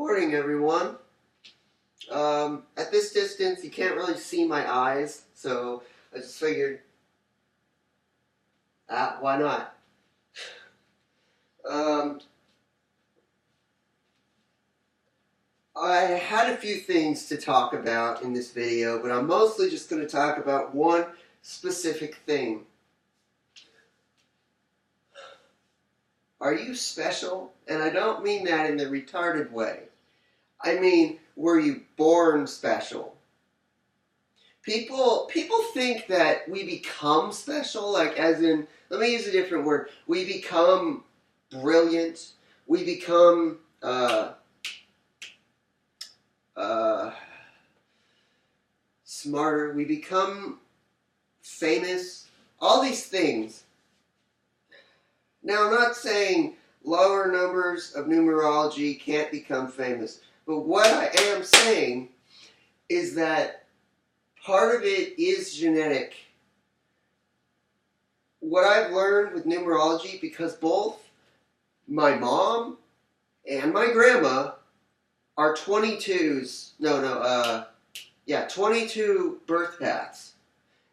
Morning, everyone. At this distance, you can't really see my eyes, so I just figured, why not? I had a few things to talk about in this video, but I'm mostly just going to talk about one specific thing. Are you special? And I don't mean that in the retarded way. I mean, were you born special? People think that we become special, like as in, let me use a different word. We become brilliant. We become smarter. We become famous. All these things. Now, I'm not saying lower numbers of numerology can't become famous. But what I am saying is that part of it is genetic. What I've learned with numerology, because both my mom and my grandma are 22s. 22 birth paths.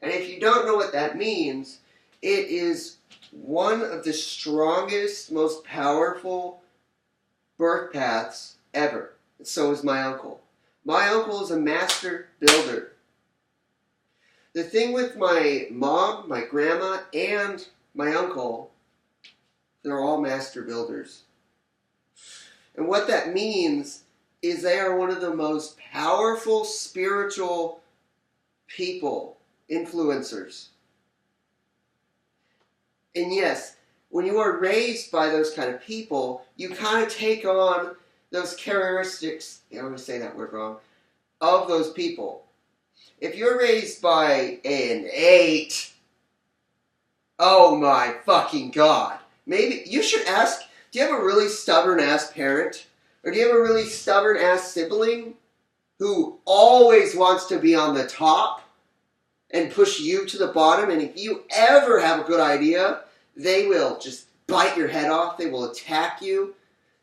And if you don't know what that means, it is one of the strongest, most powerful birth paths ever. So is my uncle. My uncle is a master builder. The thing with my mom, my grandma, and my uncle, they're all master builders. And what that means is they are one of the most powerful spiritual people, influencers. And yes, when you are raised by those kind of people, you kind of take on those characteristics, I'm going to say that word wrong, of those people. If you're raised by an 8, oh my fucking God. Maybe you should ask, do you have a really stubborn-ass parent? Or do you have a really stubborn-ass sibling who always wants to be on the top and push you to the bottom? And if you ever have a good idea, they will just bite your head off. They will attack you.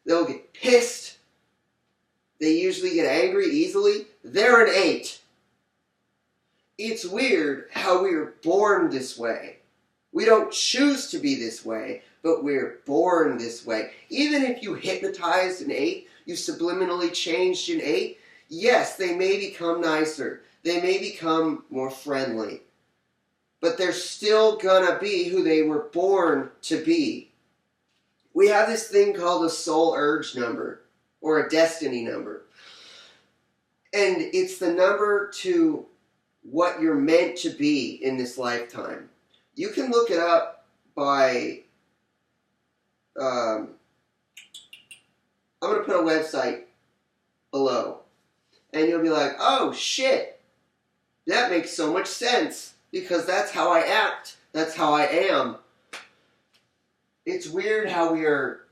They'll get pissed. They usually get angry easily. They're an 8. It's weird how we are born this way. We don't choose to be this way, but we're born this way. Even if you hypnotized an 8, you subliminally changed an 8, yes, they may become nicer. They may become more friendly. But they're still gonna be who they were born to be. We have this thing called a soul urge number, or a destiny number. And it's the number to what you're meant to be in this lifetime. You can look it up by, I'm going to put a website below. And you'll be like, oh shit, that makes so much sense. Because that's how I act. That's how I am. It's weird how we are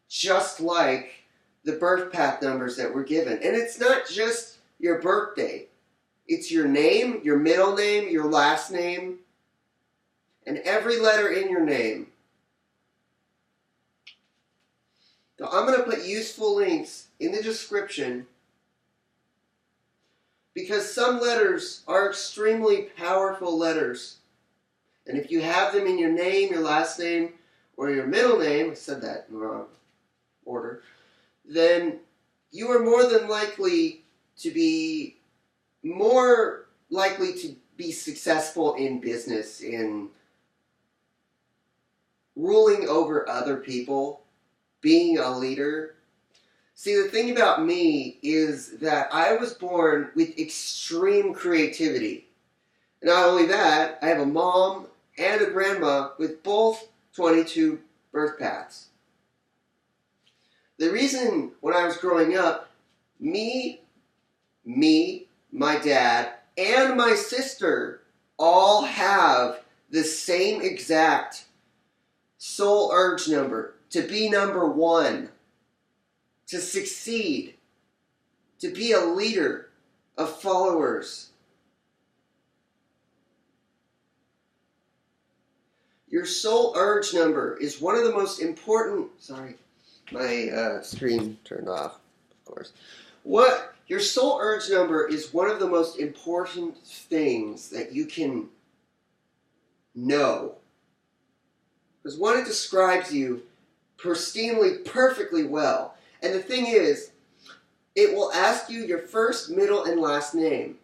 just like the birth path numbers that we're given. And it's not just your birthday. It's your name, your middle name, your last name, and every letter in your name. Now, I'm going to put useful links in the description because some letters are extremely powerful letters. And if you have them in your name, your last name, or your middle name, I said that in the wrong order, then you are more likely to be successful in business, in ruling over other people, being a leader. See, the thing about me is that I was born with extreme creativity. Not only that, I have a mom and a grandma with both 22 birth paths. The reason when I was growing up, me, my dad, and my sister all have the same exact soul urge number, to be number 1. To succeed, to be a leader of followers. Your soul urge number is one of the most important, sorry, my screen turned off. of course. What your soul urge number is one of the most important things that you can know. Because one, it describes you pristinely, perfectly well. And the thing is, it will ask you your first, middle, and last name.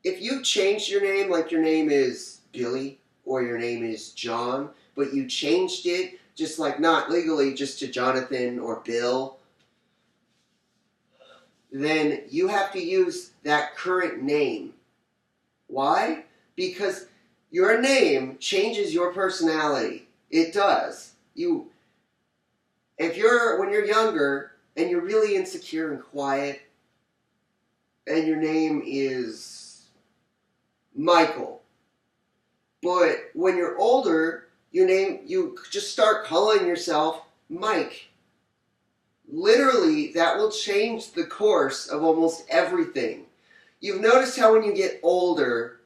If you changed your name, like your name is Billy, or your name is John, but you changed it, just like not legally, just to Jonathan or Bill, then you have to use that current name. Why? Because your name changes your personality. It does. When you're younger and you're really insecure and quiet, and your name is Michael, but when you're older, you just start calling yourself Mike. Literally, that will change the course of almost everything. You've noticed how when you get older,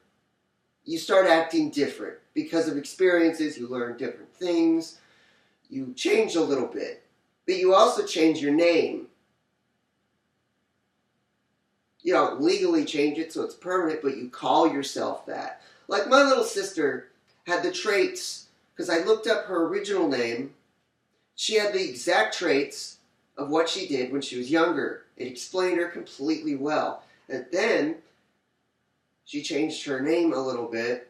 you start acting different. Because of experiences, you learn different things. You change a little bit. But you also change your name. You don't legally change it so it's permanent, but you call yourself that. Like my little sister had the traits, because I looked up her original name. She had the exact traits of what she did when she was younger. It explained her completely well. And then she changed her name a little bit.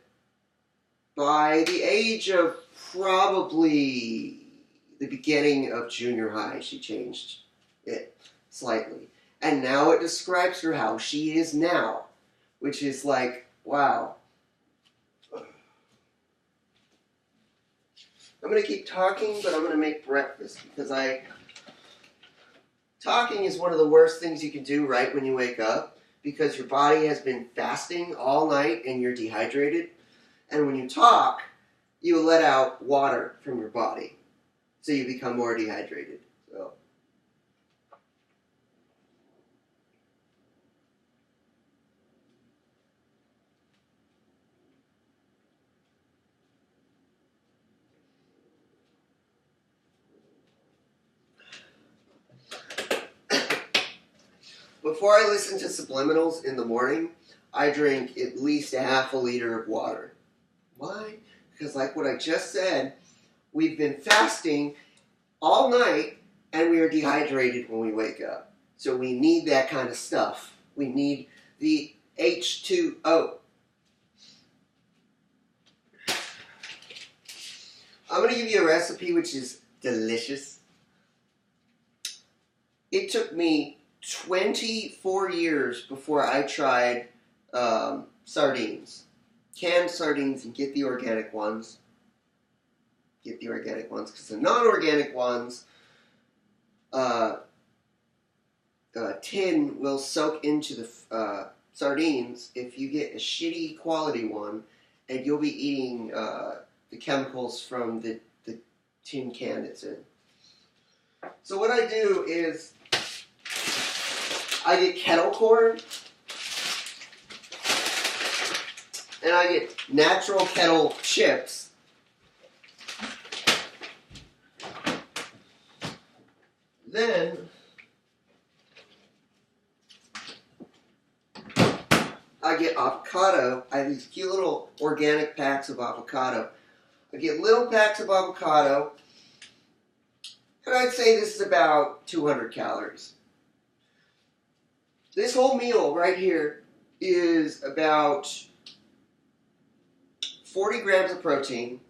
By the age of probably the beginning of junior high, she changed it slightly. And now it describes her how she is now, which is like, wow. I'm going to keep talking, but I'm going to make breakfast because talking is one of the worst things you can do right when you wake up, because your body has been fasting all night and you're dehydrated. And when you talk, you let out water from your body, so you become more dehydrated. So. Before I listen to subliminals in the morning, I drink at least a half a liter of water. Why? Because like what I just said, we've been fasting all night and we are dehydrated when we wake up. So we need that kind of stuff. We need the H2O. I'm going to give you a recipe which is delicious. It took me 24 years before I tried sardines. Canned sardines, and get the organic ones. Get the organic ones, because the non-organic ones, tin will soak into the sardines if you get a shitty quality one, and you'll be eating the chemicals from the tin can it's in. So what I do is I get kettle corn, and I get natural kettle chips. Then I get avocado. I have these cute little organic packs of avocado. I get little packs of avocado, and I'd say this is about 200 calories. This whole meal right here is about 40 grams of protein,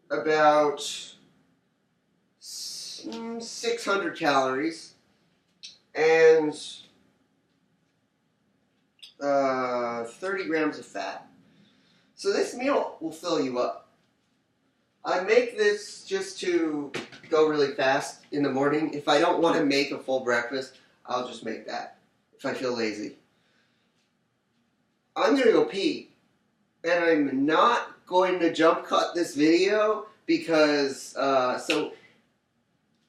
about 600 calories, and 30 grams of fat. So this meal will fill you up. I make this just to go really fast in the morning. If I don't want to make a full breakfast, I'll just make that if I feel lazy. I'm going to go pee. And I'm not going to jump cut this video because, so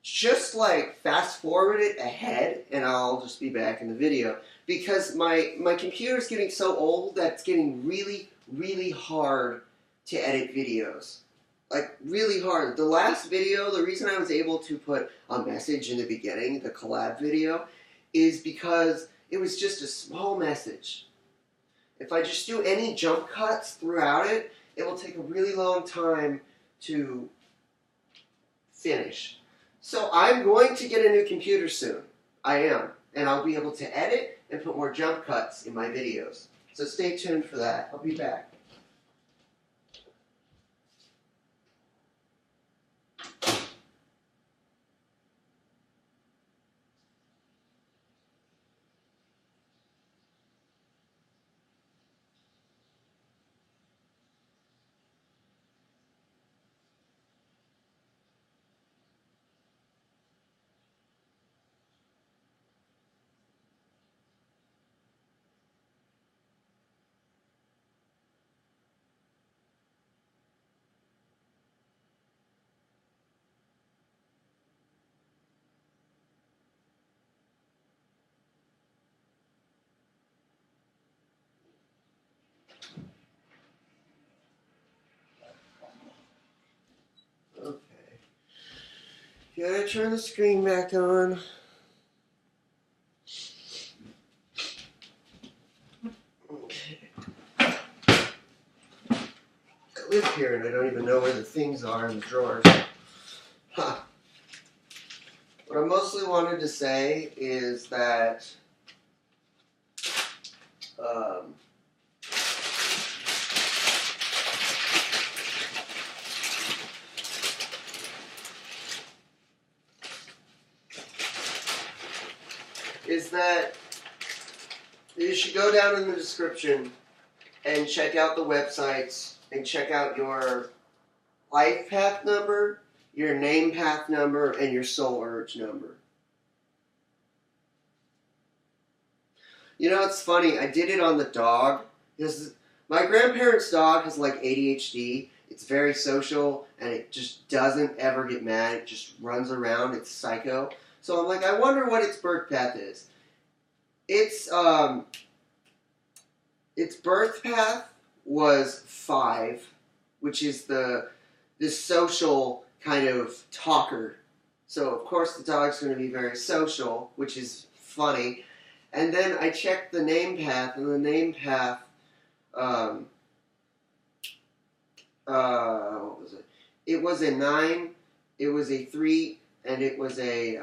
just like fast forward it ahead and I'll just be back in the video. Because my computer's getting so old that it's getting really, really hard to edit videos. like really hard. The last video, the reason I was able to put a message in the beginning, the collab video, is because it was just a small message. If I just do any jump cuts throughout it, it will take a really long time to finish. So I'm going to get a new computer soon. I am. And I'll be able to edit and put more jump cuts in my videos. So stay tuned for that. I'll be back. Okay. Gotta turn the screen back on. Okay. I live here and I don't even know where the things are in the drawers. Huh. What I mostly wanted to say is that you should go down in the description and check out the websites and check out your life path number, your name path number, and your soul urge number. You know, it's funny, I did it on the dog, because my grandparents' dog has like ADHD. It's very social, and it just doesn't ever get mad. It just runs around. It's psycho. So I'm like, I wonder what its birth path is. Its birth path was 5, which is the social kind of talker. So of course the dog's going to be very social, which is funny. And then I checked the name path, and the name path, what was it? It was a 9, it was a 3, and it was a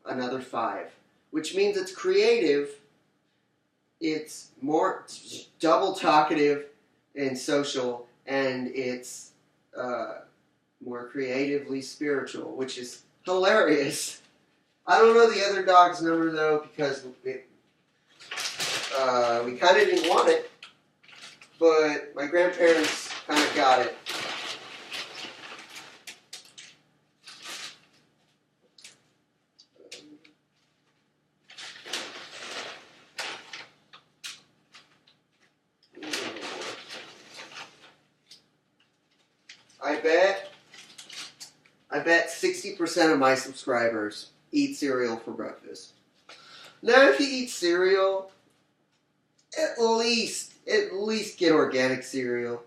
another 5, which means it's creative. It's more double talkative and social, and it's more creatively spiritual, which is hilarious. I don't know the other dog's number, though, because we kind of didn't want it, but my grandparents kind of got it. I bet 60% of my subscribers eat cereal for breakfast. Now, if you eat cereal, at least get organic cereal.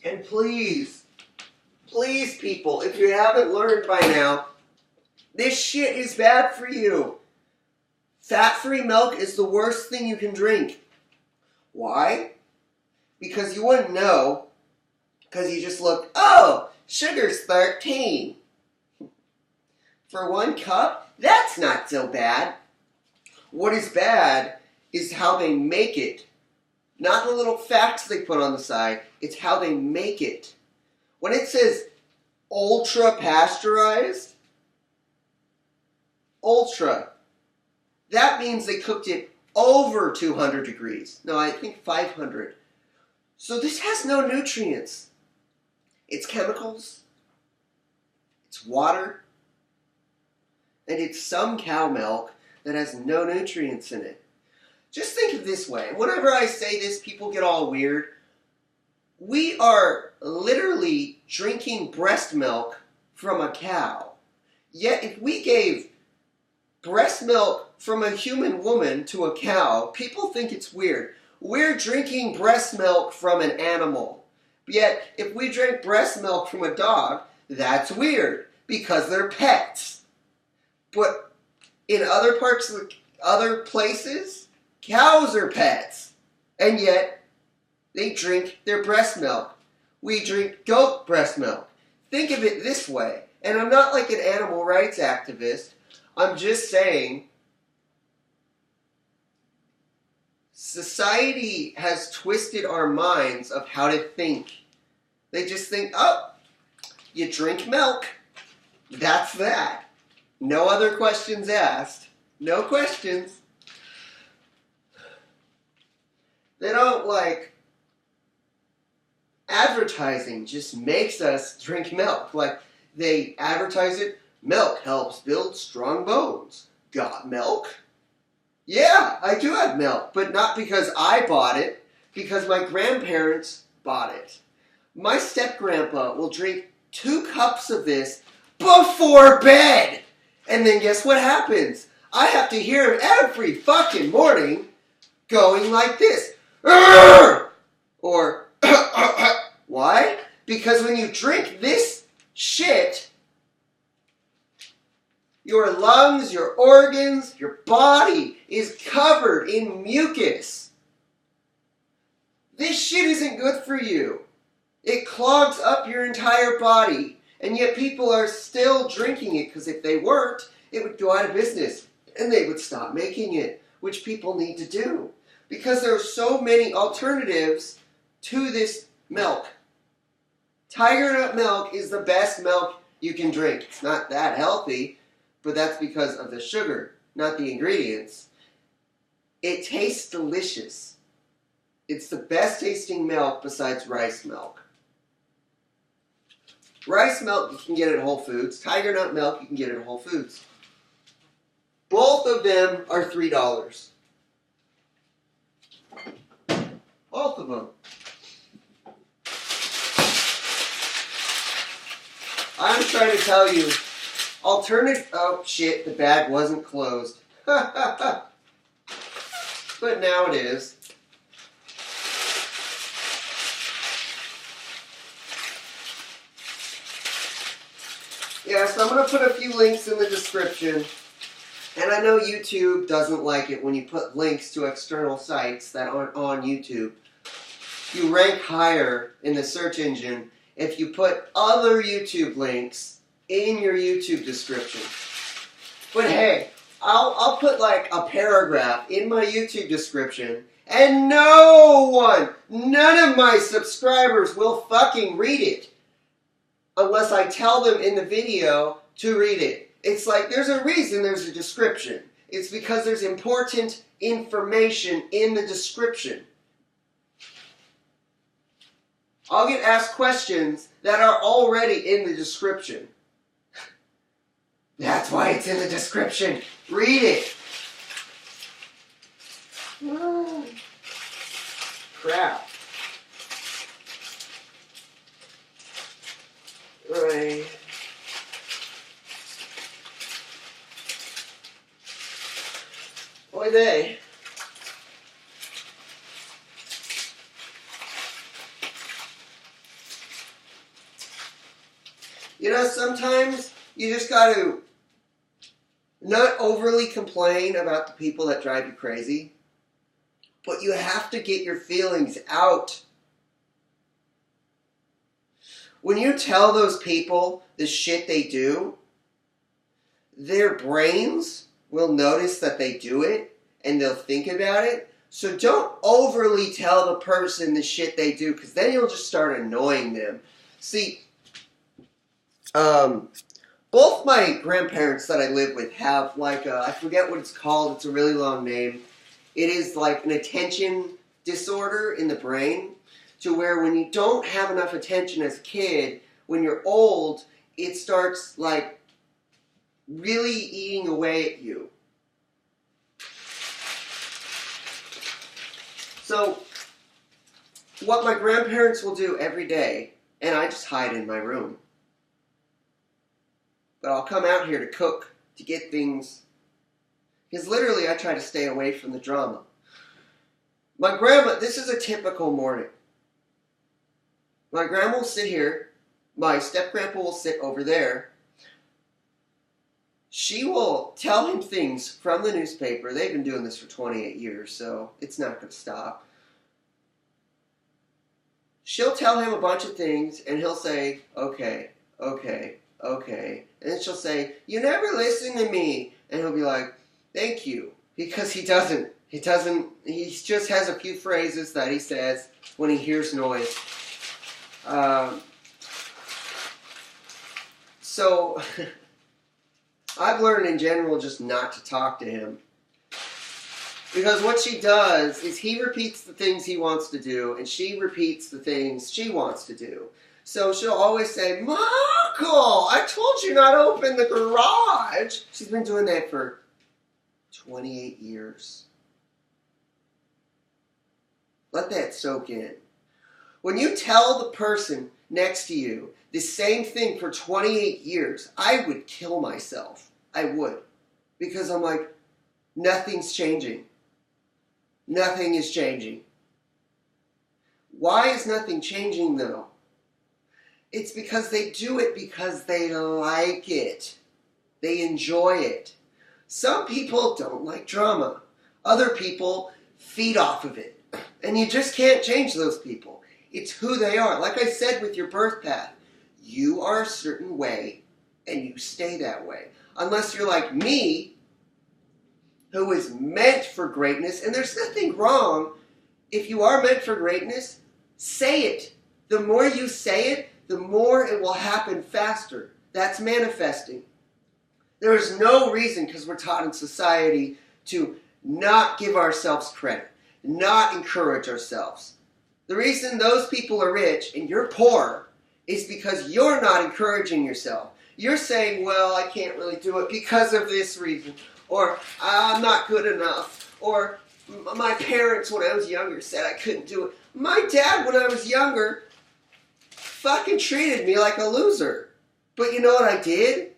And please, people, if you haven't learned by now, this shit is bad for you. Fat-free milk is the worst thing you can drink. Why? Because you wouldn't know. Because you just look, oh, sugar's 13. For 1 cup, that's not so bad. What is bad is how they make it. Not the little facts they put on the side. It's how they make it. When it says ultra pasteurized, ultra, that means they cooked it over 200 degrees. No, I think 500. So this has no nutrients. It's chemicals, it's water, and it's some cow milk that has no nutrients in it. Just think of it this way. Whenever I say this, people get all weird. We are literally drinking breast milk from a cow. Yet if we gave breast milk from a human woman to a cow, people think it's weird. We're drinking breast milk from an animal. Yet, if we drink breast milk from a dog, that's weird because they're pets. But in other other places, cows are pets. And yet, they drink their breast milk. We drink goat breast milk. Think of it this way. And I'm not like an animal rights activist. I'm just saying, society has twisted our minds of how to think. They just think, oh, you drink milk. That's that. No other questions asked. No questions. They don't like... Advertising just makes us drink milk. Like, they advertise it, milk helps build strong bones. Got milk? Yeah, I do have milk, but not because I bought it, because my grandparents bought it. My step-grandpa will drink 2 cups of this before bed. And then guess what happens? I have to hear him every fucking morning going like this. Or, why? Because when you drink this shit, your lungs, your organs, your body is covered in mucus. This shit isn't good for you. It clogs up your entire body. And yet people are still drinking it because if they weren't, it would go out of business. And they would stop making it, which people need to do. Because there are so many alternatives to this milk. Tiger nut milk is the best milk you can drink. It's not that healthy, but that's because of the sugar, not the ingredients. It tastes delicious. It's the best tasting milk besides rice milk. Rice milk you can get at Whole Foods. Tiger nut milk you can get at Whole Foods. Both of them are $3. Both of them. I'm trying to tell you, oh shit, the bag wasn't closed. But now it is. Yeah, so I'm going to put a few links in the description. And I know YouTube doesn't like it when you put links to external sites that aren't on YouTube. You rank higher in the search engine if you put other YouTube links in your YouTube description. But hey, I'll put like a paragraph in my YouTube description and none of my subscribers will fucking read it unless I tell them in the video to read it. It's like there's a reason there's a description. It's because there's important information in the description. I'll get asked questions that are already in the description. That's why it's in the description. Read it. Oh, crap. Right. Oy vey. You know, sometimes you just got to not overly complain about the people that drive you crazy, but you have to get your feelings out. When you tell those people the shit they do, their brains will notice that they do it, and they'll think about it. So don't overly tell the person the shit they do, because then you'll just start annoying them. See, both my grandparents that I live with have like I forget what it's called, it's a really long name. It is like an attention disorder in the brain, to where when you don't have enough attention as a kid, when you're old, it starts like really eating away at you. So, what my grandparents will do every day, and I just hide in my room, but I'll come out here to cook, to get things, Because literally I try to stay away from the drama. My grandma, this is a typical morning. My grandma will sit here. My step-grandpa will sit over there. She will tell him things from the newspaper. They've been doing this for 28 years, so it's not going to stop. She'll tell him a bunch of things, and he'll say, okay, okay, okay. And then she'll say, you never listen to me. And he'll be like, thank you. Because he doesn't. He just has a few phrases that he says when he hears noise. So I've learned in general just not to talk to him. Because what she does is he repeats the things he wants to do, and she repeats the things she wants to do. So she'll always say, Michael, I told you not to open the garage. She's been doing that for 28 years. Let that soak in. When you tell the person next to you the same thing for 28 years, I would kill myself. I would. Because I'm like, nothing's changing. Nothing is changing. Why is nothing changing though? It's because they do it because they like it. They enjoy it. Some people don't like drama. Other people feed off of it. And you just can't change those people. It's who they are. Like I said with your birth path, you are a certain way and you stay that way. Unless you're like me, who is meant for greatness, and there's nothing wrong. If you are meant for greatness, say it. The more you say it, the more it will happen faster. That's manifesting. There is no reason, because we're taught in society, to not give ourselves credit, not encourage ourselves. The reason those people are rich and you're poor is because you're not encouraging yourself. You're saying, well, I can't really do it because of this reason. Or, I'm not good enough. Or, my parents when I was younger said I couldn't do it. My dad when I was younger fucking treated me like a loser. But you know what I did?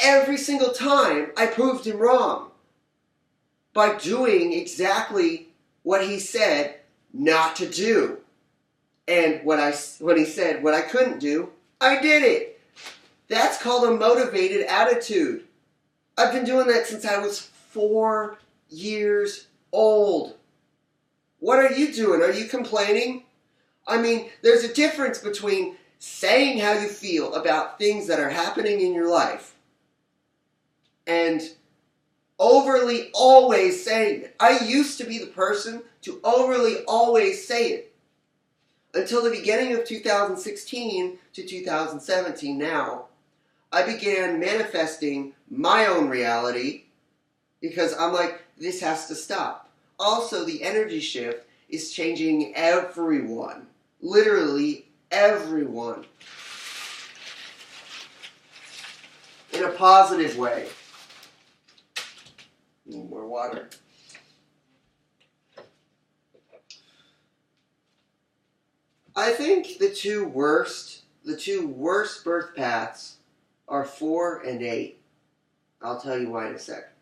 Every single time I proved him wrong. By doing exactly what he said not to do. And when he said what I couldn't do, I did it. That's called a motivated attitude. I've been doing that since I was 4 years old. What are you doing? Are you complaining? I mean, there's a difference between saying how you feel about things that are happening in your life and overly always saying it. I used to be the person to overly always say it. Until the beginning of 2016 to 2017 now, I began manifesting my own reality because I'm like, this has to stop. Also, the energy shift is changing everyone. Literally everyone. In a positive way. Need more water. I think the two worst birth paths are 4 and 8. I'll tell you why in a sec.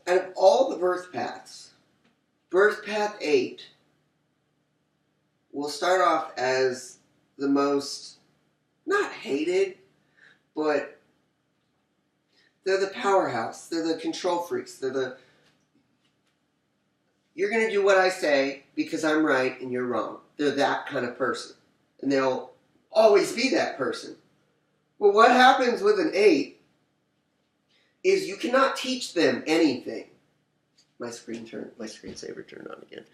Out of all the birth paths, birth path 8 will start off as the most, not hated, but they're the powerhouse. They're the control freaks. You're going to do what I say because I'm right and you're wrong. They're that kind of person. And they'll always be that person. Well, what happens with an 8 is you cannot teach them anything. My screensaver turned on again.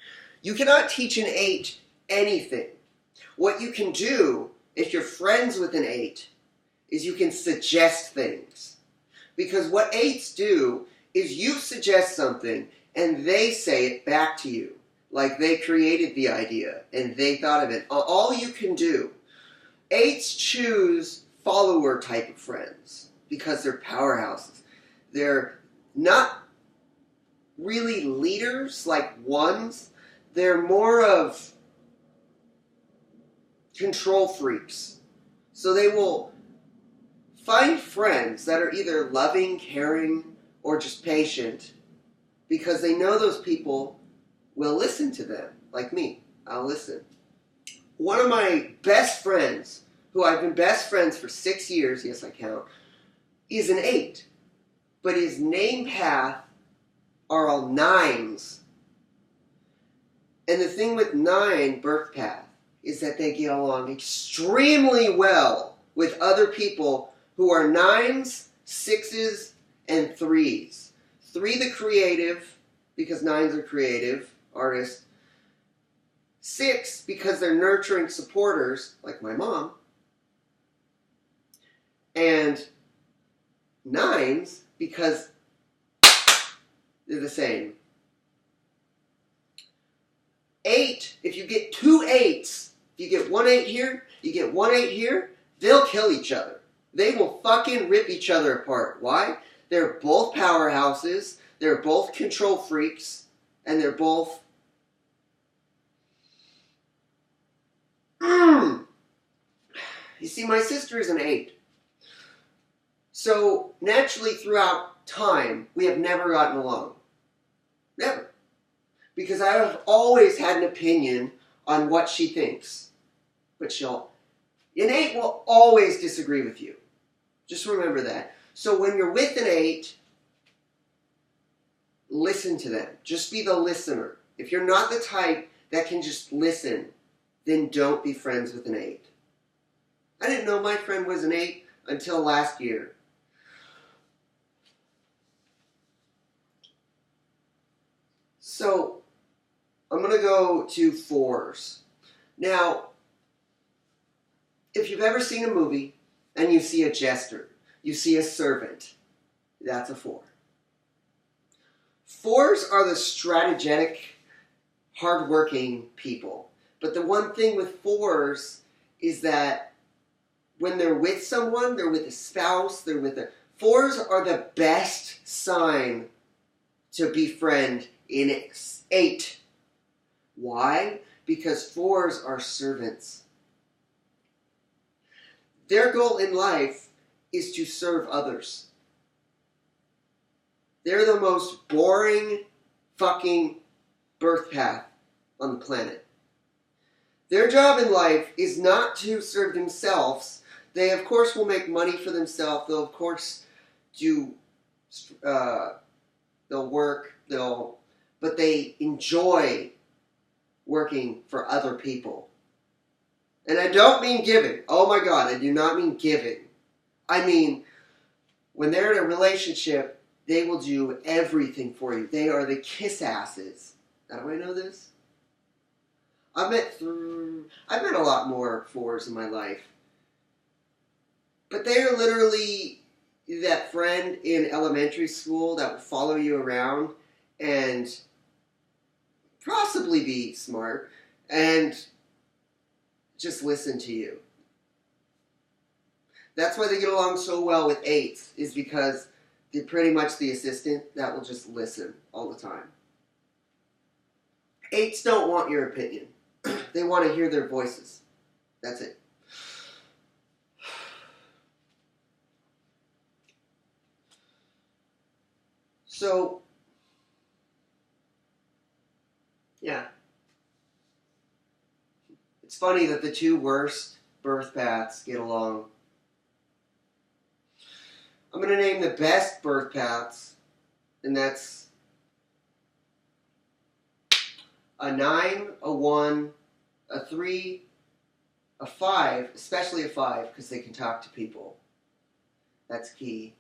You cannot teach an 8 anything. What you can do, if you're friends with an 8, is you can suggest things. Because what 8s do is you suggest something and they say it back to you. Like they created the idea and they thought of it. All you can do, 8s choose follower type of friends because they're powerhouses. They're not really leaders like 1s. They're more of control freaks. So they will find friends that are either loving, caring, or just patient because they know those people will listen to them. Like me, I'll listen. One of my best friends, who I've been best friends for 6 years, yes I count, is an 8. But his name path are all 9s. And the thing with 9 birth path is that they get along extremely well with other people who are 9s, 6s, and 3s. 3 the creative, because 9s are creative, artists. 6 because they're nurturing supporters, like my mom. And 9s because they're the same. 8, if you get 2 8s, if you get 1 8 here, you get 1 8 here, they'll kill each other. They will fucking rip each other apart. Why? They're both powerhouses, they're both control freaks, and they're both... You see, my sister is an 8. So, naturally, throughout time, we have never gotten along. Never. Because I have always had an opinion on what she thinks. But an 8 will always disagree with you. Just remember that. So when you're with an 8, listen to them. Just be the listener. If you're not the type that can just listen, then don't be friends with an 8. I didn't know my friend was an 8 until last year. So, I'm going to go to 4s. Now, if you've ever seen a movie and you see a jester, you see a servant, that's a 4. 4s are the strategic, hardworking people. But the one thing with 4s is that when they're with someone, they're with a spouse, they're with a... 4s are the best sign to befriend in 8. Why? Because 4s are servants. Their goal in life is to serve others. They're the most boring fucking birth path on the planet. Their job in life is not to serve themselves. They, of course, will make money for themselves. They'll, of course, they'll work, but they enjoy working for other people. And I don't mean giving. Oh my God, I do not mean giving. I mean, when they're in a relationship, they will do everything for you. They are the kiss asses. How do I know this? I've met a lot more 4s in my life. But they are literally that friend in elementary school that will follow you around and possibly be smart and just listen to you. That's why they get along so well with 8s, is because they're pretty much the assistant that will just listen all the time. 8s don't want your opinion. They want to hear their voices. That's it. So, yeah. It's funny that the 2 worst birth paths get along. I'm going to name the best birth paths, and that's a 9, a 1, a 3, a 5, especially a 5, because they can talk to people. That's key.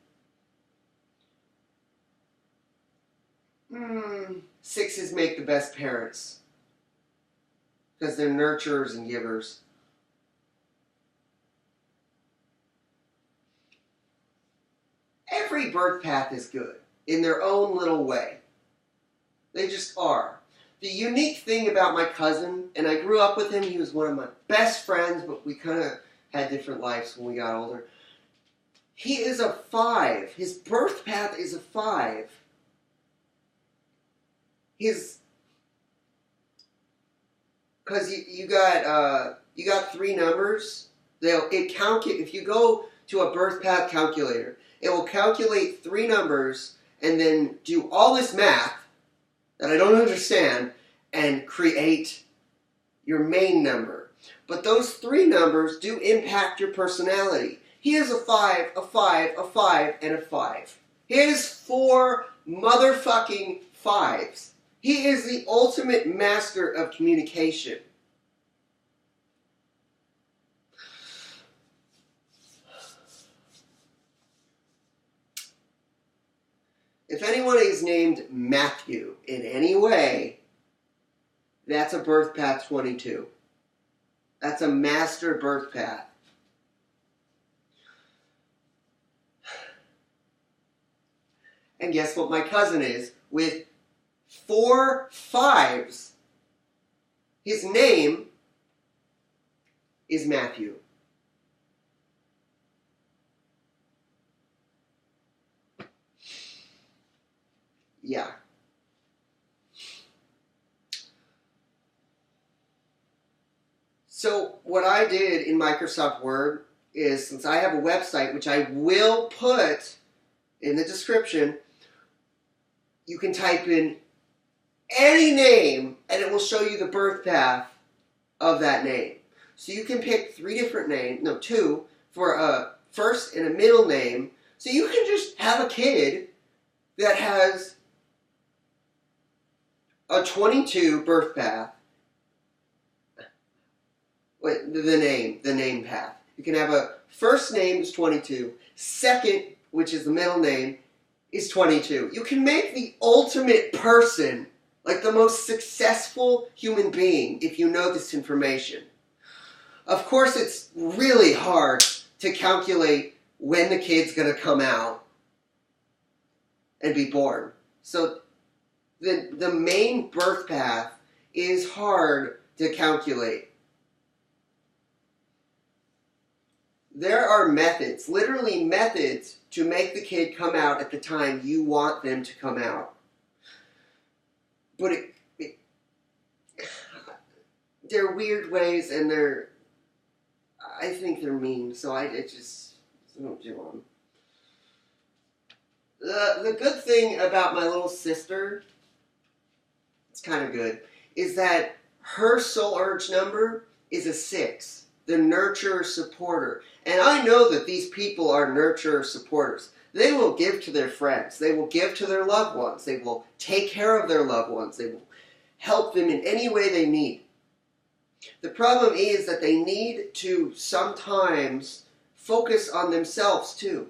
6s make the best parents, because they're nurturers and givers. Every birth path is good in their own little way. They just are. The unique thing about my cousin, and I grew up with him, he was one of my best friends, but we kind of had different lives when we got older. He is a 5. His birth path is a 5. Because you got 3 numbers. If you go to a birth path calculator, it will calculate 3 numbers and then do all this math that I don't understand and create your main number. But those 3 numbers do impact your personality. He is a 5, a 5, a 5, and a 5. He is 4 motherfucking 5s. He is the ultimate master of communication. If anyone is named Matthew in any way, that's a birth path 22. That's a master birth path. And guess what my cousin is? With 4 5s. His name is Matthew. Yeah. So what I did in Microsoft Word is, since I have a website, which I will put in the description, you can type in any name and it will show you the birth path of that name. So you can pick 3 different names, no, 2, for a first and a middle name. So you can just have a kid that has a 22 birth path. Wait, the name path. You can have a first name is 22, second, which is the middle name, is 22. You can make the ultimate person, like the most successful human being, if you know this information. Of course, it's really hard to calculate when the kid's going to come out and be born. So the main birth path is hard to calculate. There are methods, literally methods, to make the kid come out at the time you want them to come out. But they're weird ways, and I think they're mean, so I just don't do them. The good thing about my little sister, it's kind of good, is that her soul urge number is a 6. The nurturer supporter. And I know that these people are nurturer supporters. They will give to their friends. They will give to their loved ones. They will take care of their loved ones. They will help them in any way they need. The problem is that they need to sometimes focus on themselves too.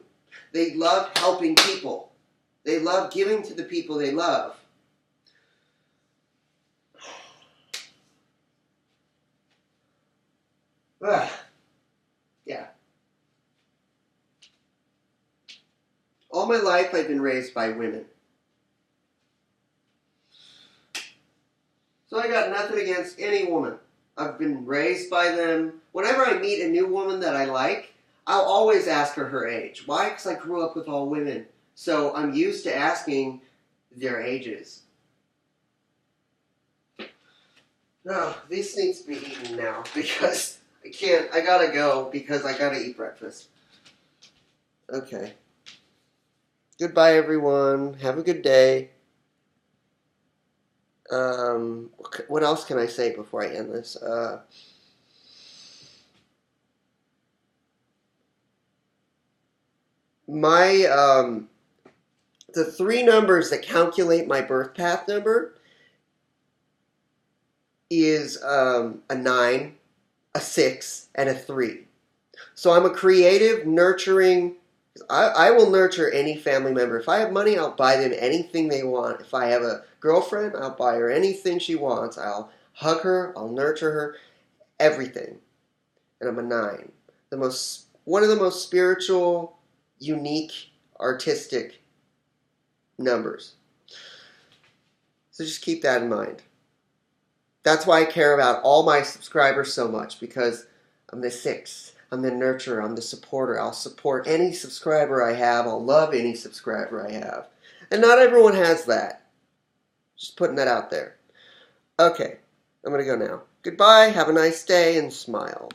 They love helping people. They love giving to the people they love. Yeah. All my life I've been raised by women. So I got nothing against any woman. I've been raised by them. Whenever I meet a new woman that I like, I'll always ask her age. Why? Because I grew up with all women. So I'm used to asking their ages. Oh, this needs to be eaten now because I gotta go because I gotta eat breakfast. Okay. Goodbye, everyone. Have a good day. What else can I say before I end this? The 3 numbers that calculate my birth path number is a 9, a 6, and a 3. So I'm a creative, nurturing. I will nurture any family member. If I have money, I'll buy them anything they want. If I have a girlfriend, I'll buy her anything she wants. I'll hug her, I'll nurture her, everything. And I'm a 9. One of the most spiritual, unique, artistic numbers. So just keep that in mind. That's why I care about all my subscribers so much, because I'm the sixth. I'm the nurturer. I'm the supporter. I'll support any subscriber I have. I'll love any subscriber I have. And not everyone has that. Just putting that out there. Okay, I'm going to go now. Goodbye. Have a nice day and smile.